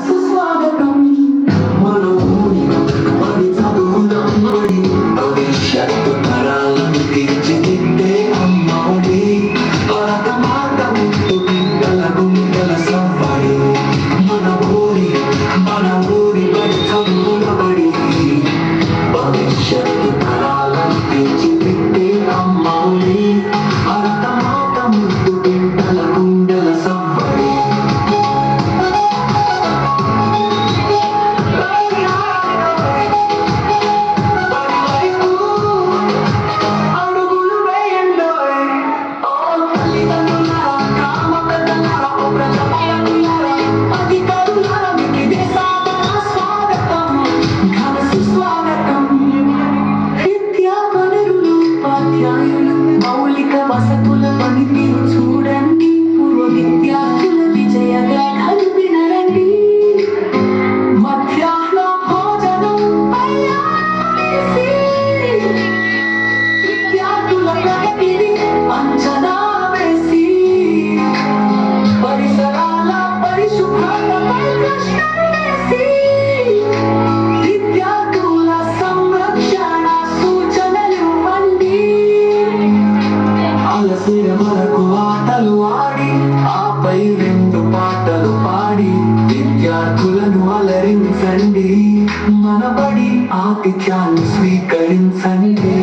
సుస్వాగతం. మన ఊరి బడి చదువుదాం బడి, భవిష్యత్తు తరాలను తీర్చిదిద్దే అమ్మఒడి. భారతమాత ముద్దు బిడ్డల గుండెల సవ్వడి. మన ఊరి బడి చదువుల బడి, భవిష్యత్తు తరాలను తీర్చిదిద్దే అమ్మఒడి. భారతమాత ముద్దు బిడ్డల గుండెల సవ్వడి. అడుగులు వేయండోయ్ ఓ తల్లిదండ్రులారా, గ్రామ పెద్దలారా, ఓ ప్రజాపాలకులారా, అధికారులారా, మీకు ఇదే సాదర స్వాగతం, ఘన సుస్వాగతం. విద్యా వనరులు, ఉపాధ్యాయులు, మౌలిక వసతుల పనితీరు చూడండి. పూర్వ విద్యార్థుల విజయగాథలు వినరండి. మధ్యాహ్న భోజనం తయారీసి, విద్యార్థుల ప్రగతిని అంచనా వేసి, పరిసరాల పరిశుభ్రతపై ప్రశ్నలు వేసి, విద్యార్థుల సంరక్షణ సూచనలు ఇవ్వండి. అలసిన వరకు ఆటలు ఆడి, ఆపై 2 పాటలు పాడి, విద్యార్థులను అలరించండి. మన బడి ఆతిథ్యాన్ని స్వీకరించండి.